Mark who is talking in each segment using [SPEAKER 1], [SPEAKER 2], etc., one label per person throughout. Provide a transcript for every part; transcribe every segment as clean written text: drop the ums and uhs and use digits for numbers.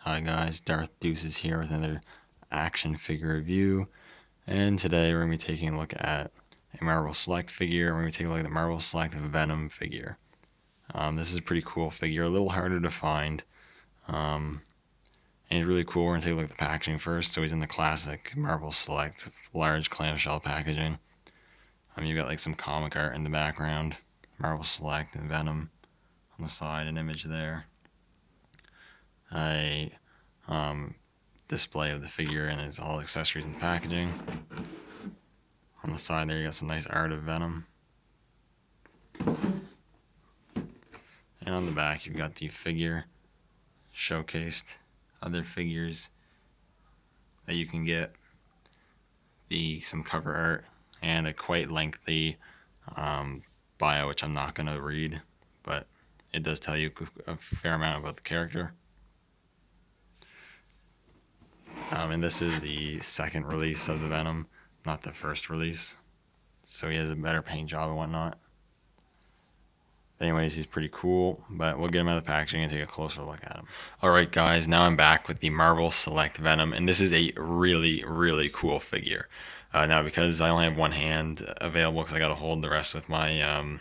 [SPEAKER 1] Hi guys, Darth Deuce is here with another action figure review, and today we're going to be taking a look at a Marvel Select figure. We're going to be taking a look at the Marvel Select Venom figure. This is a pretty cool figure, a little harder to find, and he's really cool. We're going to take a look at the packaging first. So he's in the classic Marvel Select large clamshell packaging. You've got like some comic art in the background, Marvel Select and Venom on the side, an image there. A display of the figure and its all accessories and packaging. On the side there you got some nice art of Venom. And on the back you've got the figure showcased, other figures that you can get, some cover art, and a quite lengthy bio, which I'm not going to read, but it does tell you a fair amount about the character. And this is the second release of the Venom, not the first release. So he has a better paint job and whatnot. But anyways, he's pretty cool, but we'll get him out of the packaging and take a closer look at him. Alright guys, now I'm back with the Marvel Select Venom, and this is a really, really cool figure. Now because I only have one hand available because I got to hold the rest with my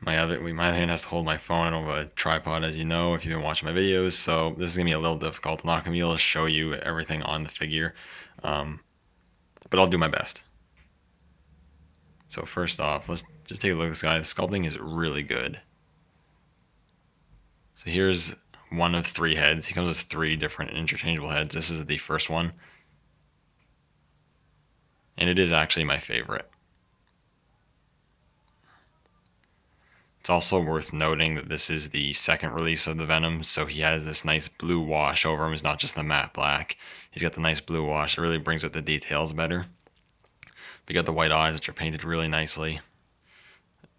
[SPEAKER 1] my other hand has to hold my phone. I don't have a tripod, as you know, if you've been watching my videos, so this is going to be a little difficult. I'm not going to be able to show you everything on the figure, but I'll do my best. So first off, let's just take a look at this guy. The sculpting is really good. So here's one of three heads. He comes with three different interchangeable heads. This is the first one, and it is actually my favorite. It's also worth noting that this is the second release of the Venom, so he has this nice blue wash over him. It's not just the matte black. He's got the nice blue wash. It really brings out the details better. But you got the white eyes, which are painted really nicely,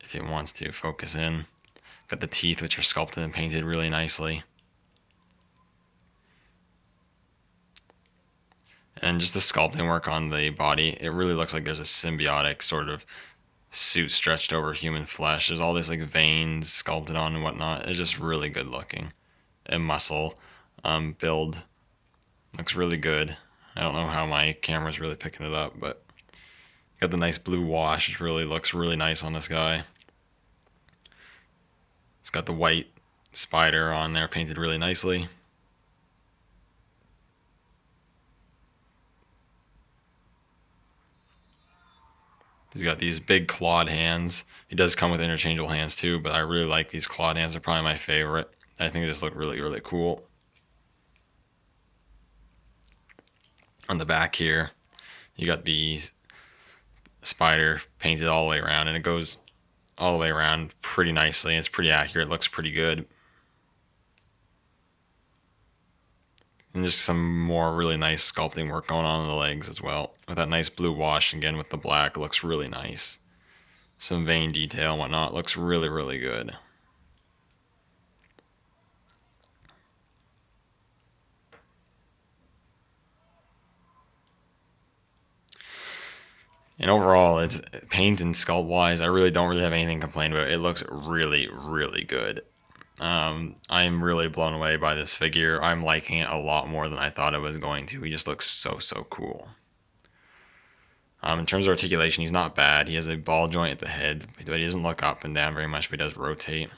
[SPEAKER 1] if it wants to focus in. Got the teeth, which are sculpted and painted really nicely. And just the sculpting work on the body, it really looks like there's a symbiotic sort of suit stretched over human flesh. There's all these like veins sculpted on and whatnot. It's just really good looking. And muscle build looks really good. I don't know how my camera's really picking it up, but got the nice blue wash, which really looks really nice on this guy. It's got the white spider on there painted really nicely. He's got these big clawed hands. He does come with interchangeable hands too, but I really like these clawed hands. They're probably my favorite. I think they just look really, really cool. On the back here, you got the spider painted all the way around, and it goes all the way around pretty nicely. It's pretty accurate. It looks pretty good. And just some more really nice sculpting work going on in the legs as well. With that nice blue wash, again with the black, it looks really nice. Some vein detail and whatnot, looks really, really good. And overall, it's paint and sculpt wise, I really don't have anything to complain about. It looks really, really good. I'm really blown away by this figure. I'm liking it a lot more than I thought it was going to. He just looks so, so cool. In terms of articulation, he's not bad. He has a ball joint at the head, but he doesn't look up and down very much, but he does rotate.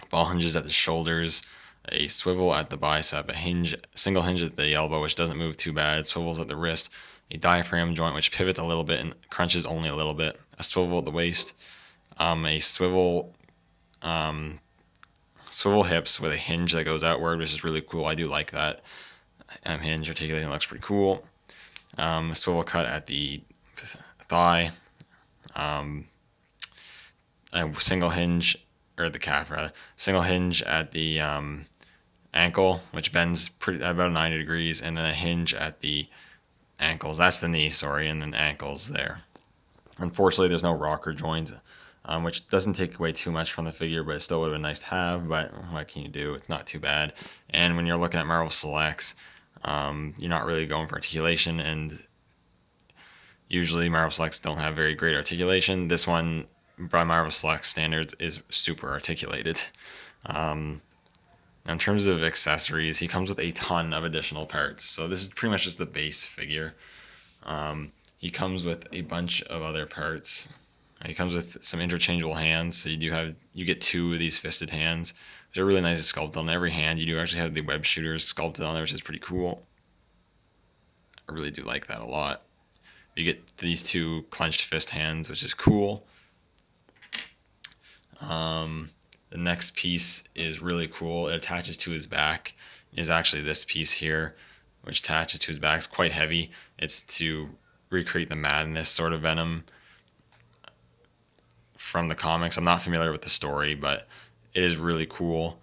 [SPEAKER 1] Ball hinges at the shoulders, a swivel at the bicep, a single hinge at the elbow, which doesn't move too bad, swivels at the wrist, a diaphragm joint, which pivots a little bit and crunches only a little bit, a swivel at the waist, a swivel hips with a hinge that goes outward, which is really cool. I do like that. Hinge articulating looks pretty cool. A swivel cut at the thigh, a single hinge, or the calf rather, single hinge at the ankle, which bends about 90 degrees, and then a hinge at the ankles. That's the knee, sorry, and then ankles there. Unfortunately, there's no rocker joints, which doesn't take away too much from the figure, but it still would have been nice to have, but what can you do? It's not too bad. And when you're looking at Marvel Selects, you're not really going for articulation, and usually Marvel Selects don't have very great articulation. This one, by Marvel Select standards, is super articulated. Now, in terms of accessories, he comes with a ton of additional parts. So this is pretty much just the base figure. He comes with a bunch of other parts. He comes with some interchangeable hands, so you get 2 of these fisted hands, which are really nice to sculpt on every hand. You do actually have the web shooters sculpted on there, which is pretty cool. I really do like that a lot. You get these 2 clenched fist hands, which is cool. The next piece is really cool. It attaches to his back. Is actually this piece here, which attaches to his back. It's quite heavy. It's to recreate the madness sort of Venom from the comics. I'm not familiar with the story, but it is really cool.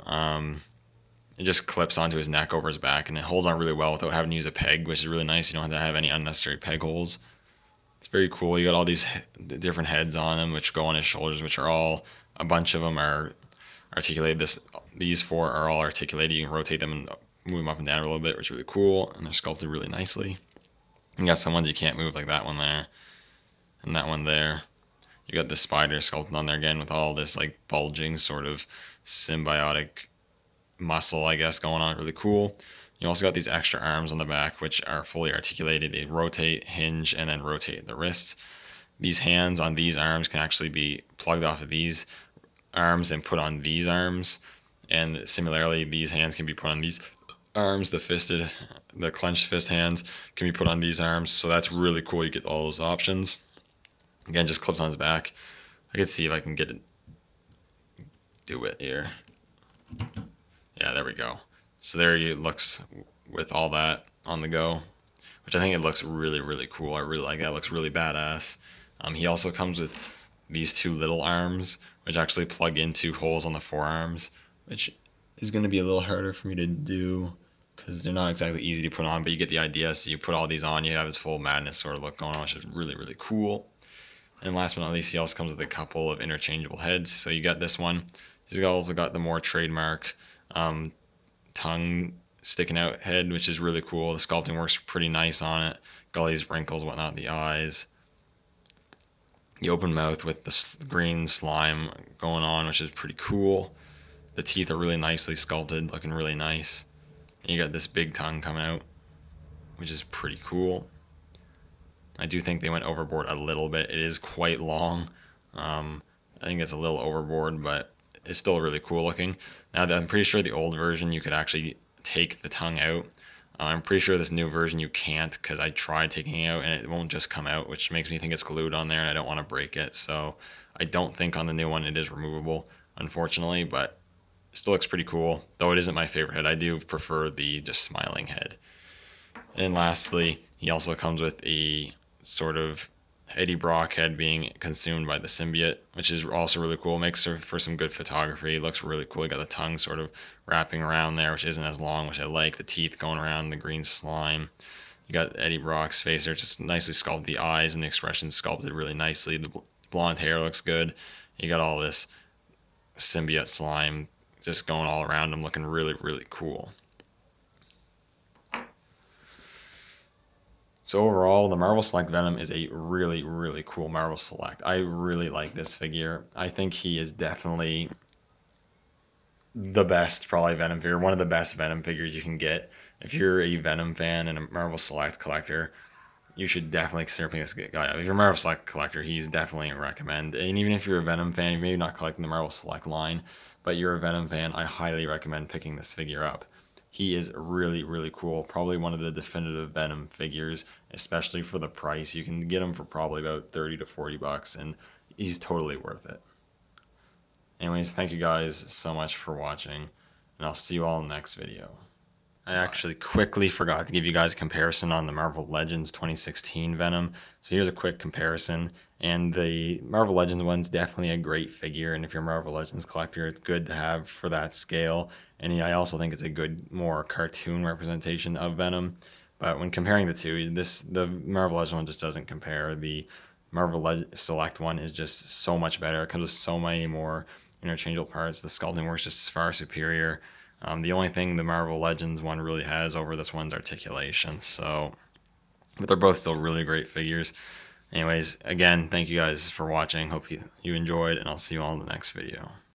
[SPEAKER 1] It just clips onto his neck over his back, and it holds on really well without having to use a peg, which is really nice. You don't have to have any unnecessary peg holes. It's very cool. You got all these different heads on him, which go on his shoulders, which are all, a bunch of them are articulated. These 4 are all articulated. You can rotate them and move them up and down a little bit, which is really cool, and they're sculpted really nicely. You got some ones you can't move, like that one there, and that one there. You got the spider sculpted on there again with all this like bulging sort of symbiotic muscle, I guess, going on. Really cool. You also got these extra arms on the back, which are fully articulated. They rotate, hinge, and then rotate the wrists. These hands on these arms can actually be plugged off of these arms and put on these arms. And similarly, these hands can be put on these arms. The clenched fist hands can be put on these arms. So that's really cool. You get all those options. Again, just clips on his back. I could see if I can get it, do it here. Yeah, there we go. So there he looks with all that on the go, which I think it looks really, really cool. I really like that. It looks really badass. He also comes with these 2 little arms, which actually plug into holes on the forearms, which is going to be a little harder for me to do because they're not exactly easy to put on, but you get the idea. So you put all these on, you have his full madness sort of look going on, which is really, really cool. And last but not least, he also comes with a couple of interchangeable heads. So you got this one. He's also got the more trademark tongue sticking out head, which is really cool. The sculpting works pretty nice on it. Got all these wrinkles, whatnot, the eyes. The open mouth with the green slime going on, which is pretty cool. The teeth are really nicely sculpted, looking really nice. And you got this big tongue coming out, which is pretty cool. I do think they went overboard a little bit. It is quite long. I think it's a little overboard, but it's still really cool looking. Now, I'm pretty sure the old version you could actually take the tongue out. I'm pretty sure this new version you can't, because I tried taking it out and it won't just come out, which makes me think it's glued on there and I don't want to break it. So I don't think on the new one it is removable, unfortunately, but it still looks pretty cool. Though it isn't my favorite head. I do prefer the just smiling head. And lastly, he also comes with a sort of Eddie Brock head being consumed by the symbiote, which is also really cool. Makes for some good photography. It looks really cool. You got the tongue sort of wrapping around there, which isn't as long, which I like. The teeth going around the green slime. You got Eddie Brock's face there, just nicely sculpted. The eyes and the expression sculpted really nicely. The blonde hair looks good. You got all this symbiote slime just going all around him, looking really, really cool. So overall, the Marvel Select Venom is a really, really cool Marvel Select. I really like this figure. I think he is definitely the best, probably, Venom figure. One of the best Venom figures you can get. If you're a Venom fan and a Marvel Select collector, you should definitely consider picking this guy up. If you're a Marvel Select collector, he's definitely a recommend. And even if you're a Venom fan, you're maybe not collecting the Marvel Select line, but you're a Venom fan, I highly recommend picking this figure up. He is really, really cool. Probably one of the definitive Venom figures, especially for the price. You can get him for probably about 30 to 40 bucks, and he's totally worth it. Anyways, thank you guys so much for watching, and I'll see you all in the next video. I actually quickly forgot to give you guys a comparison on the Marvel Legends 2016 Venom. So here's a quick comparison. And the Marvel Legends one's definitely a great figure. And if you're a Marvel Legends collector, it's good to have for that scale. And I also think it's a good, more cartoon representation of Venom. But when comparing the two, the Marvel Legends one just doesn't compare. The Marvel Select one is just so much better. It comes with so many more interchangeable parts. The sculpting works just far superior. The only thing the Marvel Legends one really has over this one's articulation. So, but they're both still really great figures. Anyways, again, thank you guys for watching. Hope you enjoyed, and I'll see you all in the next video.